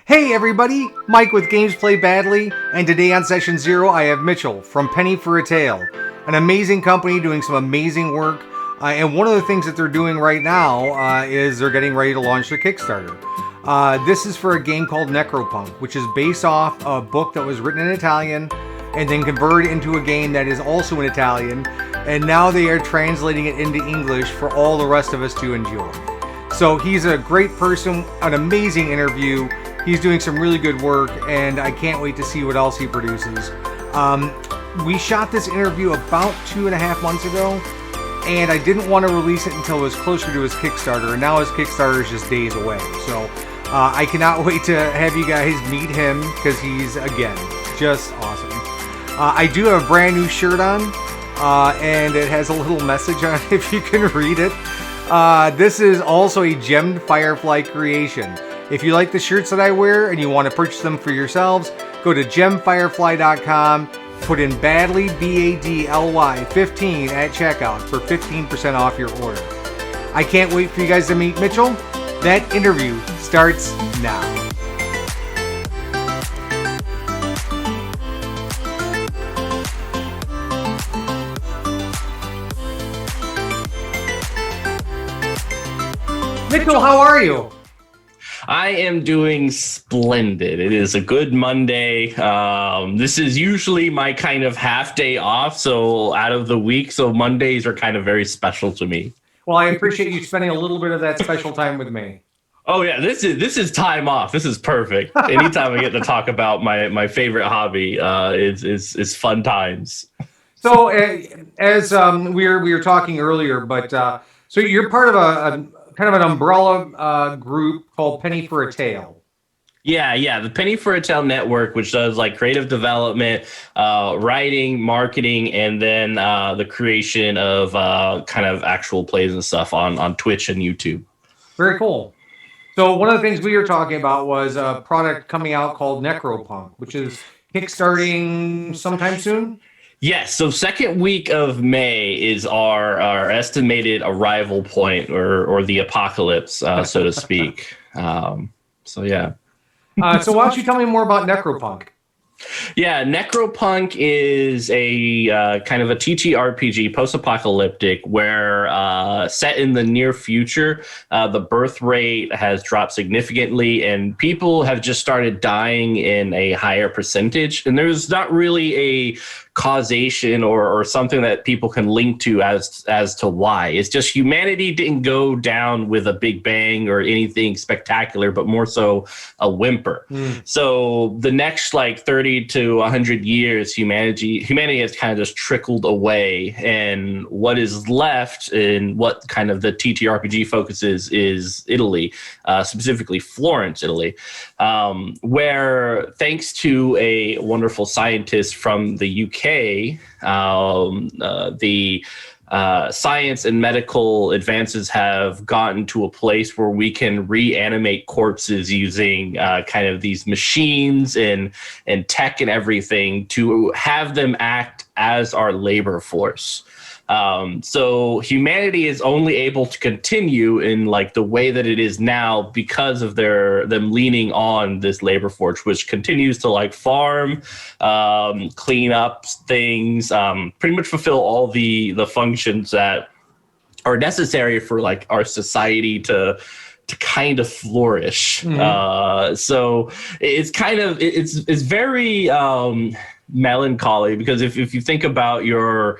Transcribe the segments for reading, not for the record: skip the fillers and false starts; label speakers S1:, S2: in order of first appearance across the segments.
S1: Hey everybody, Mike with Games Play Badly, and today on Session 0 I have Mitchell from Penny for a Tale, an amazing company doing some amazing work, and one of the things that they're doing right now is they're getting ready to launch their Kickstarter. This is for a game called Necropunk, which is based off a book that was written in Italian and then converted into a game that is also in Italian, and now they are translating it into English for all the rest of us to enjoy. So he's a great person, an amazing interview. He's doing some really good work, and I can't wait to see what else he produces. We shot this interview about 2.5 months ago, and I didn't want to release it until it was closer to his Kickstarter, and now his Kickstarter is just days away. So I cannot wait to have you guys meet him, because he's, again, just awesome. I do have a brand new shirt on, and it has a little message on it if you can read it. This is also a gemmed firefly creation. If you like the shirts that I wear and you want to purchase them for yourselves, go to gemfirefly.com, put in badly, BADLY 15 at checkout for 15% off your order. I can't wait for you guys to meet Mitchell. That interview starts now. Mitchell, how are you?
S2: I am doing splendid. It is a good Monday. This is usually my kind of half day off, so out of the week. So Mondays are kind of very special to me.
S1: Well, I appreciate you spending a little bit of that special time with me.
S2: Oh yeah, this is time off. This is perfect. Anytime I get to talk about my favorite hobby, is fun times.
S1: So as we were talking earlier, but so you're part of a kind of an umbrella group called Penny for a Tale.
S2: Yeah, the Penny for a Tale network, which does like creative development, writing, marketing, and then the creation of kind of actual plays and stuff on Twitch and YouTube.
S1: Very cool. So one of the things we were talking about was a product coming out called Necropunk, which is kickstarting sometime soon.
S2: Yes, so second week of May is our estimated arrival point or the apocalypse, so to speak. So yeah.
S1: So why don't you tell me more about Necropunk?
S2: Yeah, Necropunk is a kind of a TTRPG, post-apocalyptic, where set in the near future, the birth rate has dropped significantly, and people have just started dying in a higher percentage. And there's not really a causation or something that people can link to as to why. It's just humanity didn't go down with a big bang or anything spectacular, but more so a whimper. So the next like 30 to 100 years, humanity has kind of just trickled away, and what is left and what kind of the TTRPG focuses is Italy, specifically Florence, Italy, where thanks to a wonderful scientist from the UK, the science and medical advances have gotten to a place where we can reanimate corpses using kind of these machines and tech and everything to have them act as our labor force. So humanity is only able to continue in like the way that it is now because of them leaning on this labor force, which continues to like farm, clean up things, pretty much fulfill all the functions that are necessary for like our society to kind of flourish. So it's kind of it's very melancholy, because if you think about your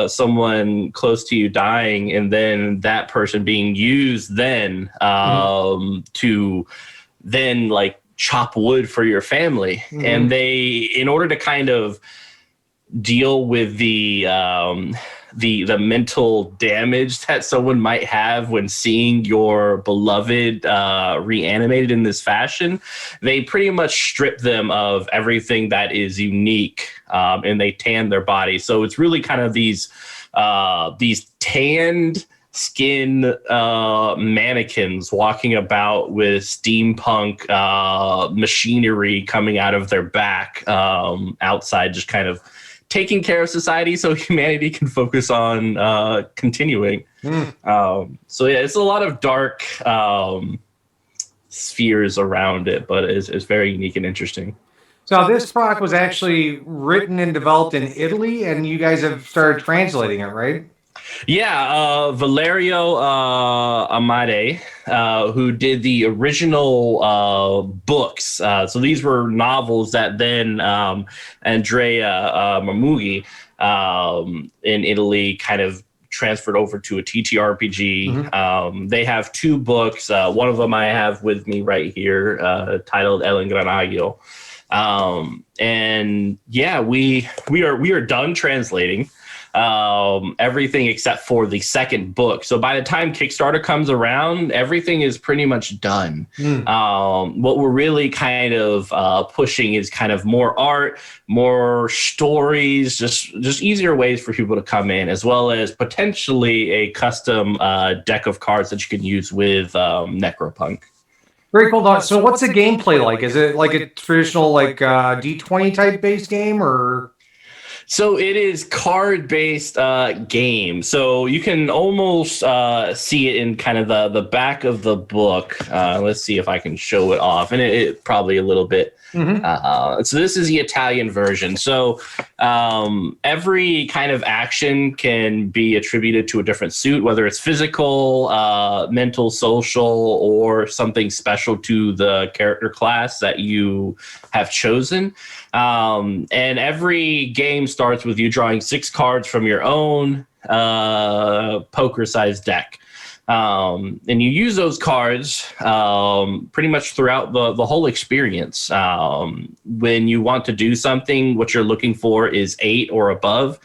S2: someone close to you dying, and then that person being used then to then like chop wood for your family, and they, in order to kind of deal with the mental damage that someone might have when seeing your beloved reanimated in this fashion, they pretty much strip them of everything that is unique, and they tan their body. So it's really kind of these tanned skin mannequins walking about with steampunk machinery coming out of their back outside, just kind of taking care of society so humanity can focus on continuing. So yeah, it's a lot of dark spheres around it, but it's very unique and interesting.
S1: So this product was actually written and developed in Italy, and you guys have started translating it, right?
S2: Yeah, Valerio Amade, who did the original books. So these were novels that then Andrea Mamugi in Italy kind of transferred over to a TTRPG.
S1: Mm-hmm.
S2: They have 2 books. One of them I have with me right here, titled El Engranaggio. And yeah, we are done translating everything except for the second book. So by the time Kickstarter comes around, everything is pretty much done. What we're really kind of pushing is kind of more art, more stories, just easier ways for people to come in, as well as potentially a custom deck of cards that you can use with Necropunk.
S1: Very cool. So what's the gameplay like? Is it like a traditional like D20 type based game, or?
S2: So it is card-based game. So you can almost see it in kind of the back of the book. Let's see if I can show it off. And it probably a little bit. So this is the Italian version. So every kind of action can be attributed to a different suit, whether it's physical, mental, social, or something special to the character class that you have chosen. And every game starts with you drawing 6 cards from your own poker-sized deck. And you use those cards pretty much throughout the whole experience. When you want to do something, what you're looking for is 8 or above.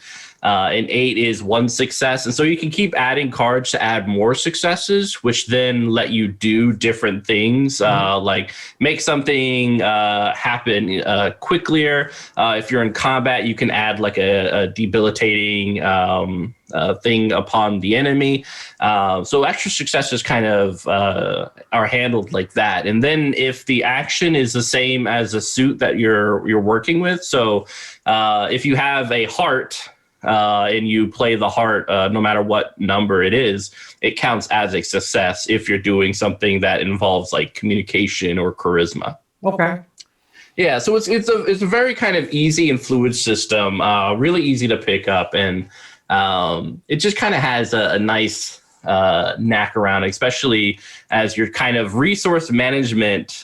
S2: And 8 is 1 success. And so you can keep adding cards to add more successes, which then let you do different things, like make something happen quicker. If you're in combat, you can add like a debilitating thing upon the enemy. So extra successes kind of are handled like that. And then if the action is the same as a suit that you're working with, so if you have a heart, and you play the heart, no matter what number it is, it counts as a success if you're doing something that involves like communication or charisma.
S1: Okay.
S2: Yeah, so it's a very kind of easy and fluid system, really easy to pick up, and it just kind of has a nice knack around, especially as your kind of resource management,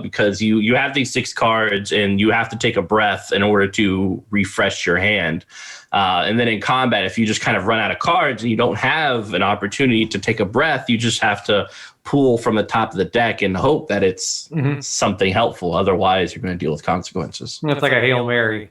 S2: because you have these 6 cards and you have to take a breath in order to refresh your hand. And then in combat, if you just kind of run out of cards and you don't have an opportunity to take a breath, you just have to pull from the top of the deck and hope that it's something helpful. Otherwise, you're going to deal with consequences.
S1: It's like a Hail Mary.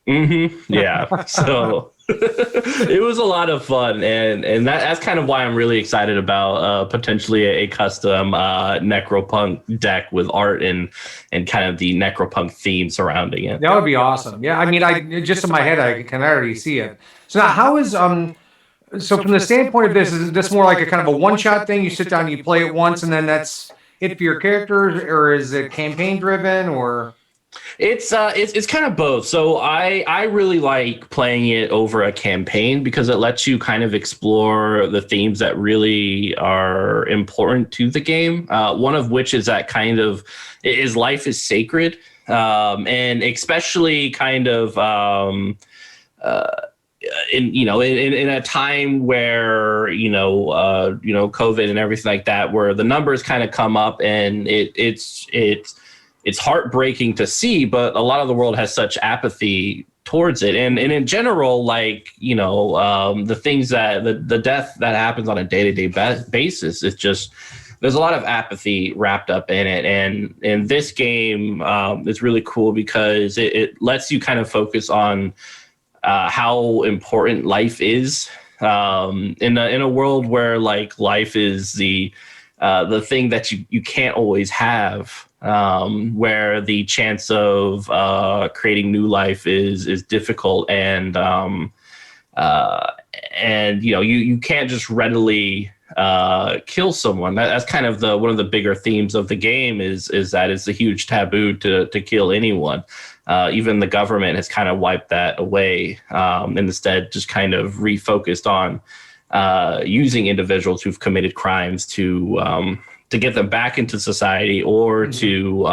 S2: Yeah. So it was a lot of fun, and that's kind of why I'm really excited about potentially a custom Necropunk deck with art and kind of the Necropunk theme surrounding it.
S1: That would be awesome. Yeah, I mean, I just in my head I can already see it. So now, how is so from the standpoint of this, is this more like a kind of a one-shot thing? You sit down, you play it once, and then that's it for your characters, or is it campaign driven, or?
S2: It's kind of both. So I really like playing it over a campaign because it lets you kind of explore the themes that really are important to the game. One of which is that kind of is life is sacred, and especially kind of in a time where COVID and everything like that, where the numbers kind of come up, and it's heartbreaking to see, but a lot of the world has such apathy towards it. And in general, like, the things that the death that happens on a day-to-day basis, it's just, there's a lot of apathy wrapped up in it. And in this game, it's really cool because it lets you kind of focus on how important life is in a world where like life is the thing that you can't always have. Where the chance of creating new life is difficult, and you can't just readily kill someone. That's kind of one of the bigger themes of the game is that it's a huge taboo to kill anyone. Even the government has kind of wiped that away, and instead just kind of refocused on using individuals who've committed crimes to to get them back into society, or to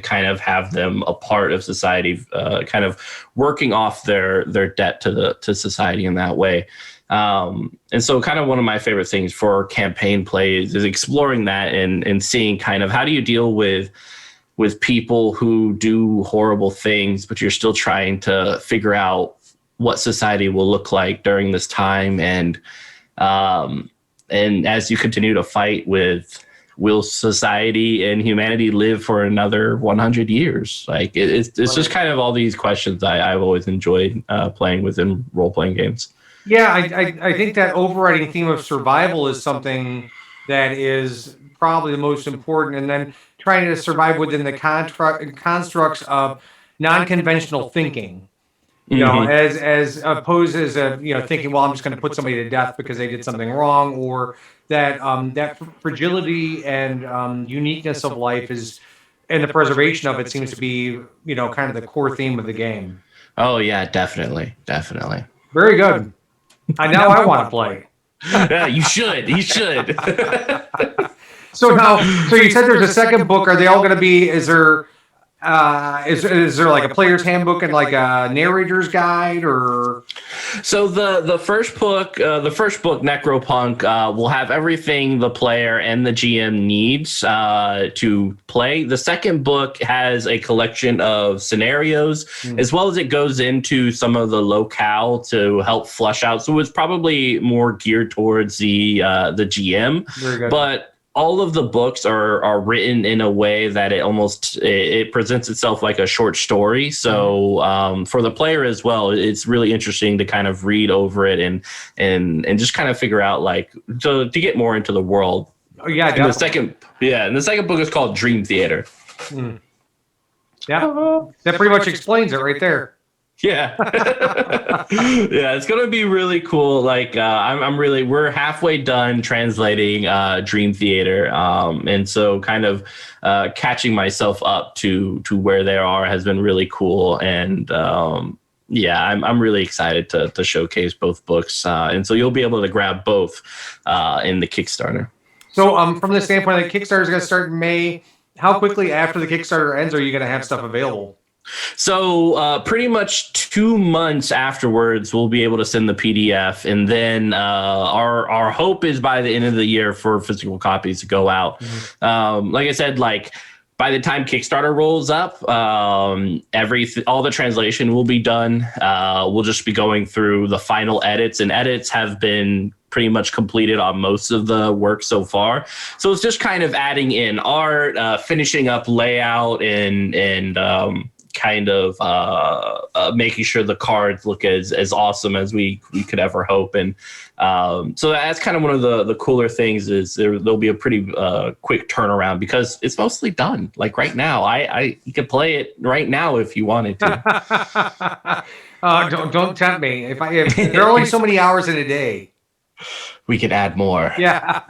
S2: kind of have them a part of society, kind of working off their debt to society in that way. And so kind of one of my favorite things for campaign plays is exploring that and seeing kind of how do you deal with people who do horrible things, but you're still trying to figure out what society will look like during this time. And as you continue to fight with, will society and humanity live for another 100 years? Like it's just kind of all these questions I've always enjoyed playing within role-playing games.
S1: Yeah, I think that overriding theme of survival is something that is probably the most important, and then trying to survive within the constructs of non-conventional thinking. You know, as opposed as thinking, well, I'm just going to put somebody to death because they did something wrong, or that that fragility and uniqueness of life is, and the preservation of it seems to be, kind of the core theme of the game.
S2: Oh yeah, definitely.
S1: Very good. Now I want to play.
S2: Yeah, you should.
S1: So you said there's a second book. Are they all going to be? Is there like a player's handbook and like a narrator's guide, or?
S2: So the first book, Necropunk, will have everything the player and the GM needs to play. The second book has a collection of scenarios, as well as it goes into some of the locale to help flush out. So it's probably more geared towards the GM.
S1: Very good.
S2: But all of the books are written in a way that it presents itself like a short story. So for the player as well, it's really interesting to kind of read over it and just kind of figure out to get more into the world.
S1: Oh yeah,
S2: and the second book is called Dream Theater.
S1: Yeah, that pretty much explains it right there.
S2: Yeah. Yeah, it's gonna be really cool. We're halfway done translating Dream Theater, and so kind of catching myself up to where they are has been really cool. And I'm really excited to showcase both books, and so you'll be able to grab both in the Kickstarter.
S1: So from the standpoint, the Kickstarter is going to start in May. How quickly after the Kickstarter ends are you going to have stuff available?
S2: So pretty much 2 months afterwards, we'll be able to send the PDF, and then our hope is by the end of the year for physical copies to go out. Like I said, by the time Kickstarter rolls up, all the translation will be done. We'll just be going through the final edits, and edits have been pretty much completed on most of the work so far. So it's just kind of adding in art, finishing up layout, and kind of making sure the cards look as awesome as we could ever hope. And so that's kind of one of the cooler things is there'll be a pretty quick turnaround because it's mostly done. Like right now, you could play it right now if you wanted to.
S1: Don't tempt me. If there are only so many hours in a day,
S2: we could add more.
S1: Yeah.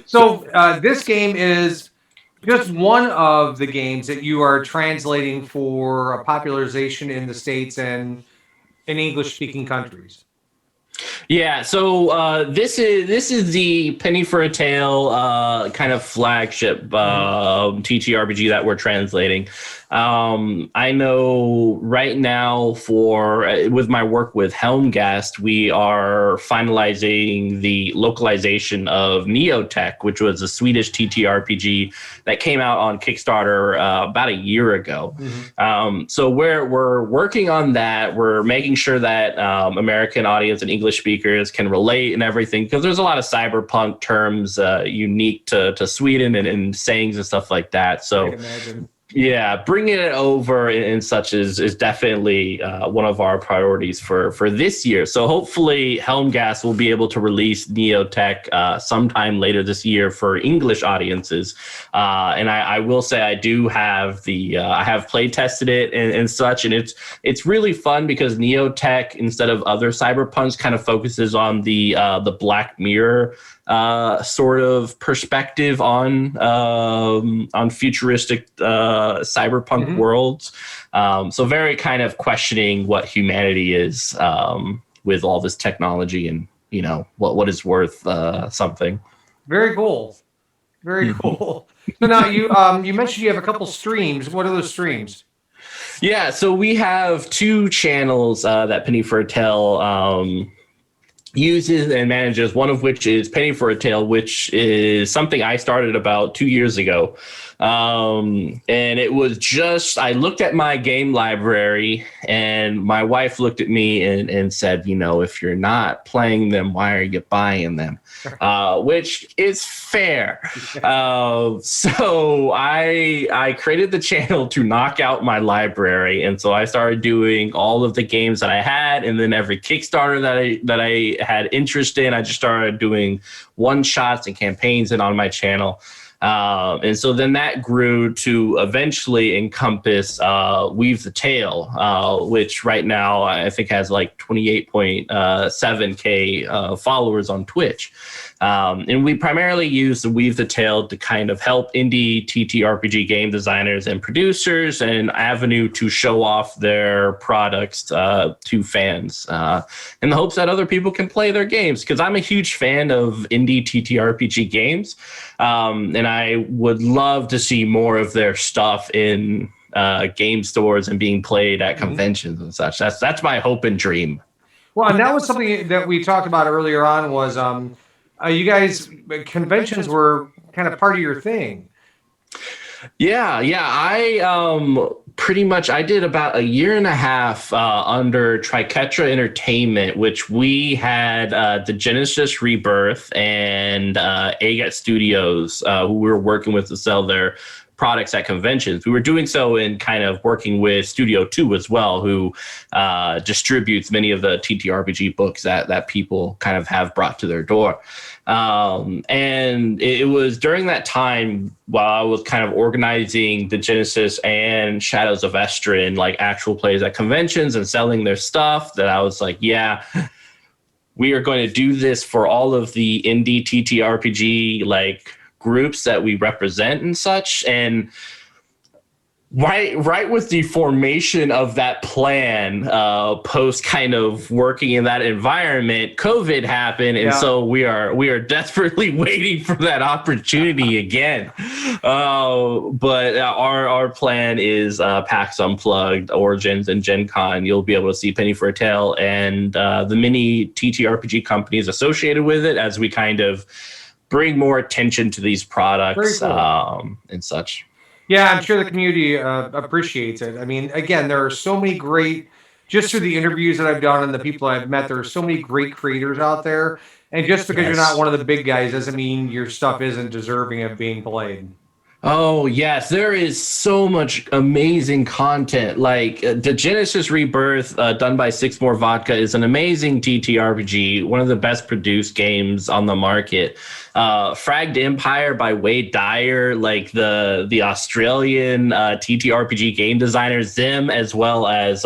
S1: So this game is just one of the games that you are translating for a popularization in the States and in English-speaking countries.
S2: Yeah, so this is the Penny for a Tale kind of flagship TTRPG that we're translating. I know right now with my work with Helmgast, we are finalizing the localization of Neotech, which was a Swedish TTRPG that came out on Kickstarter about a year ago. So we're working on that. We're making sure that American audience and English speakers can relate and everything, because there's a lot of cyberpunk terms unique to Sweden and sayings and stuff like that. So
S1: I can imagine.
S2: Yeah, bringing it over and such is definitely one of our priorities for this year. So hopefully Helmgast will be able to release Neotech sometime later this year for English audiences. And I will say I do have I have play tested it and such, and it's really fun because Neotech, instead of other cyberpunks, kind of focuses on the Black Mirror sort of perspective on futuristic cyberpunk worlds. So very kind of questioning what humanity is with all this technology and, what is worth something.
S1: Very cool. Very cool. So now you mentioned you have a couple streams. What are those streams?
S2: Yeah, so we have two channels that Penny for a Tale uses and manages, one of which is Penny for a Tale, which is something I started about 2 years ago. And it was just, I looked at my game library and my wife looked at me and said, if you're not playing them, why are you buying them? Which is fair. So I created the channel to knock out my library. And so I started doing all of the games that I had, and then every Kickstarter that I had interest in, I just started doing one-shots and campaigns on my channel. And so then that grew to eventually encompass Weave the Tale, which right now I think has like 28.7K followers on Twitch. And we primarily use the Weave the Tale to kind of help indie TTRPG game designers and producers an avenue to show off their products to fans in the hopes that other people can play their games. Because I'm a huge fan of indie TTRPG games, and I would love to see more of their stuff in game stores and being played at conventions and such. That's my hope and dream.
S1: Well, and that was something that we talked about earlier on was you guys, conventions were kind of part of your thing.
S2: Yeah. I pretty much, I did about a year and a half under Triketra Entertainment, which we had the Genesis Rebirth and Agat Studios, who we were working with to sell their products at conventions. We were doing so in kind of working with Studio 2 as well, who distributes many of the TTRPG books that people kind of have brought to their door. And it was during that time while I was kind of organizing the Genesis and Shadows of Estrin, like actual plays at conventions and selling their stuff, that I was like, yeah, we are going to do this for all of the indie TTRPG like groups that we represent and such. And right with the formation of that plan, post kind of working in that environment, COVID happened, and so we are desperately waiting for that opportunity again. But our plan is PAX Unplugged, Origins, and Gen Con. You'll be able to see Penny for a Tale and the many TTRPG companies associated with it as we kind of bring more attention to these products. Very cool. And such.
S1: Yeah, I'm sure the community appreciates it. I mean, again, there are so many great, just through the interviews that I've done and the people I've met, there are so many great creators out there. And just because you're not one of the big guys doesn't mean your stuff isn't deserving of being played.
S2: Oh, yes. There is so much amazing content. Like the Genesis Rebirth, done by Six More Vodka, is an amazing TTRPG, one of the best produced games on the market. Fragged Empire by Wade Dyer, like the Australian TTRPG game designer, Zim, as well as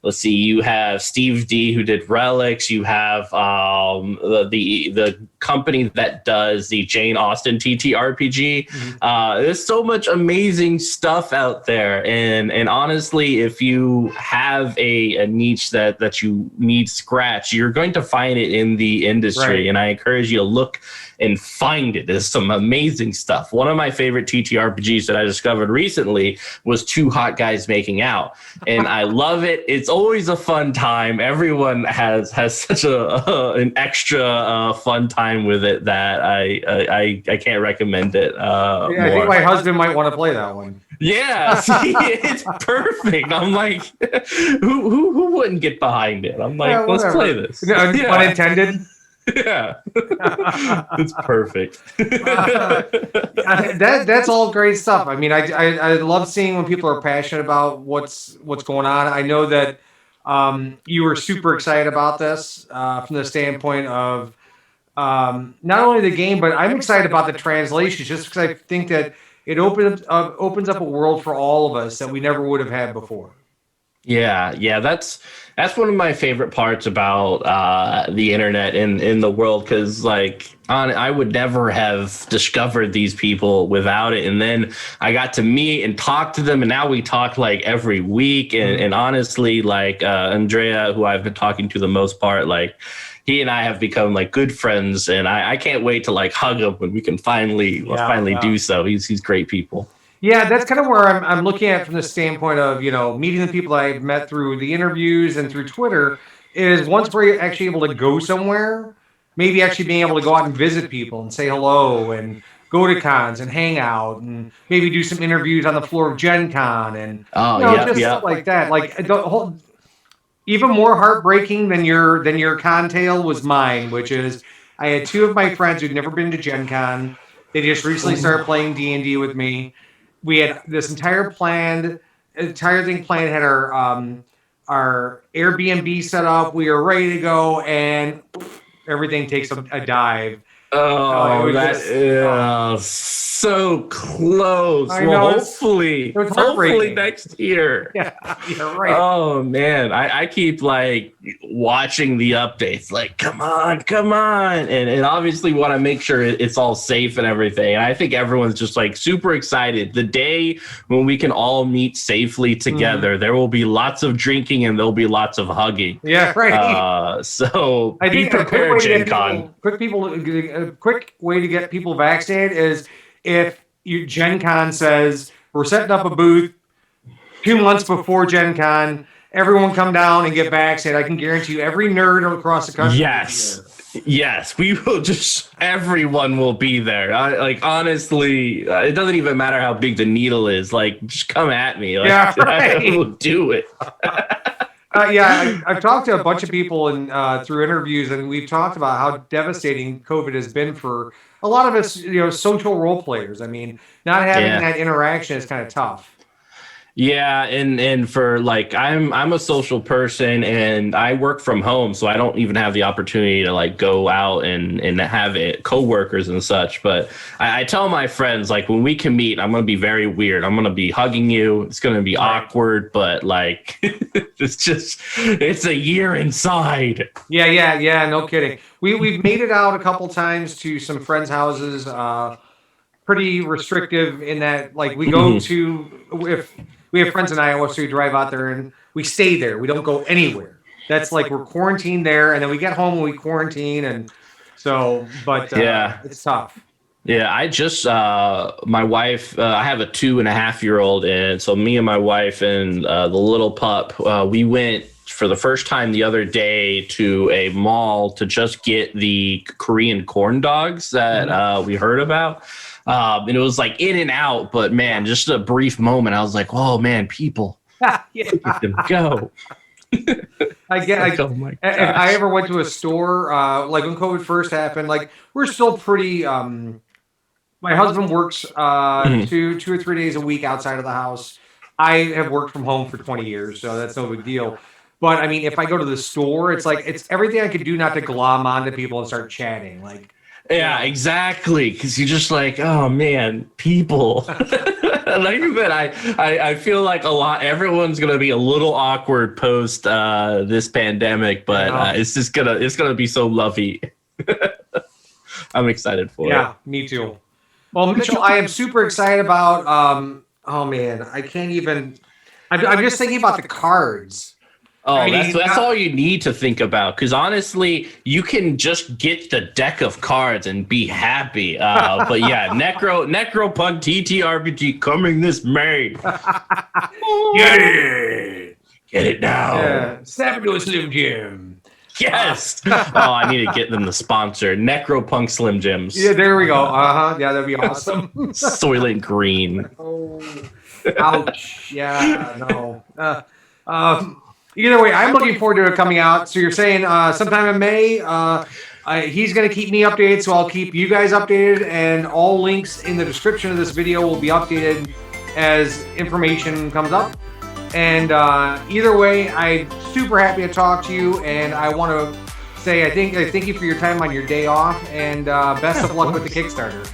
S2: let's see, you have Steve D, who did Relics. You have the company that does the Jane Austen TTRPG. There's so much amazing stuff out there. And honestly, if you have a niche that you need scratch, you're going to find it in the industry. Right. And I encourage you to look and find it. There's some amazing stuff. One of my favorite TTRPGs that I discovered recently was Two Hot Guys Making Out. And I love it. It's always a fun time. Everyone has such an extra fun time with it that I can't recommend it.
S1: I think my husband might want to play that one.
S2: Yeah, see, it's perfect. I'm like, who wouldn't get behind it? I'm like, let's play this.
S1: Pun intended.
S2: Yeah, it's perfect.
S1: That's all great stuff. I mean, I love seeing when people are passionate about what's going on. I know that you were super excited about this from the standpoint of not only the game, but I'm excited about the translations, just because I think that it opens up a world for all of us that we never would have had before.
S2: Yeah, that's one of my favorite parts about the internet in the world, because I would never have discovered these people without it. And then I got to meet and talk to them, and now we talk like every week. And honestly, Andrea, who I've been talking to the most part, he and I have become like good friends, and I can't wait to like hug him when we can finally do so. He's great people.
S1: Yeah, that's kind of where I'm looking at from the standpoint of, meeting the people I've met through the interviews and through Twitter, is once we're actually able to go somewhere, maybe actually being able to go out and visit people and say hello and go to cons and hang out and maybe do some interviews on the floor of Gen Con and stuff like that. Like even more heartbreaking than your con tale was mine, which is I had two of my friends who'd never been to Gen Con. They just recently started playing D&D with me. We had this entire thing planned, had our Airbnb set up. We were ready to go, and everything takes a dive.
S2: Oh, that's so close. Well, hopefully next year.
S1: Yeah, you're right.
S2: Oh man, I keep like watching the updates. Like, come on, and obviously want to make sure it's all safe and everything. And I think everyone's just like super excited. The day when we can all meet safely together, there will be lots of drinking and there'll be lots of hugging.
S1: Yeah, right.
S2: So I be prepared, Gen Con.
S1: A quick way to get people vaccinated is if Gen Con says we're setting up a booth 2 months before Gen Con, everyone come down and get vaccinated. I can guarantee you every nerd across the country.
S2: Yes, we will everyone will be there. Like, honestly, it doesn't even matter how big the needle is. Like, just come at me. Like,
S1: yeah, right.
S2: We'll do it.
S1: I've talked to a bunch of people through interviews, and we've talked about how devastating COVID has been for a lot of us, social role players. I mean, not having that interaction is kind of tough.
S2: Yeah, and for like I'm a social person and I work from home, so I don't even have the opportunity to like go out and have coworkers and such. But I tell my friends, like, when we can meet, I'm gonna be very weird. I'm gonna be hugging you. It's gonna be awkward, but like it's a year inside.
S1: Yeah. No kidding. We've made it out a couple times to some friends' houses. Pretty restrictive in that, like, we go to, if we have friends in Iowa, so we drive out there and we stay there. We don't go anywhere. That's like we're quarantined there, and then we get home and we quarantine, and so. But it's tough.
S2: Yeah, I just my wife. I have a 2.5-year-old, and so me and my wife and the little pup, we went for the first time the other day to a mall to just get the Korean corn dogs that we heard about. And it was like in and out, but man, just a brief moment. I was like, "Oh man, people, let them go."
S1: Oh my gosh. If I ever went to a store, like when COVID first happened, like we're still pretty. My husband works 2 or 3 days a week outside of the house. I have worked from home for 20 years, so that's no big deal. But I mean, if I go to the store, it's like it's everything I could do not to glom onto people and start chatting, like.
S2: Yeah, exactly. Because you're just like, oh man, people. Like even I feel like everyone's gonna be a little awkward post this pandemic, but it's gonna be so lovey. I'm excited for it.
S1: Yeah, me too. Well, Mitchell, I am super excited about. Oh man, I can't even. I'm just thinking about the cards.
S2: Oh, that's all you need to think about. Because honestly, you can just get the deck of cards and be happy. But yeah, Necropunk TTRPG coming this May. Get it now.
S1: Yeah. Snap into a Slim Jim.
S2: Yes. I need to get them the sponsor. Necropunk Slim Jims.
S1: Yeah, there we go. Yeah, that'd be awesome.
S2: Soylent Green.
S1: Oh, ouch. Yeah, no. Either way, I'm looking forward to it coming out. So you're saying sometime in May. He's going to keep me updated, so I'll keep you guys updated. And all links in the description of this video will be updated as information comes up. And either way, I'm super happy to talk to you. And I want to say I thank you for your time on your day off. And best of luck with the Kickstarter.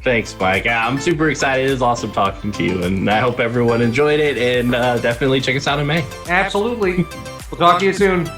S2: Thanks, Mike. I'm super excited. It was awesome talking to you, and I hope everyone enjoyed it, and definitely check us out in May.
S1: Absolutely. We'll talk to you soon.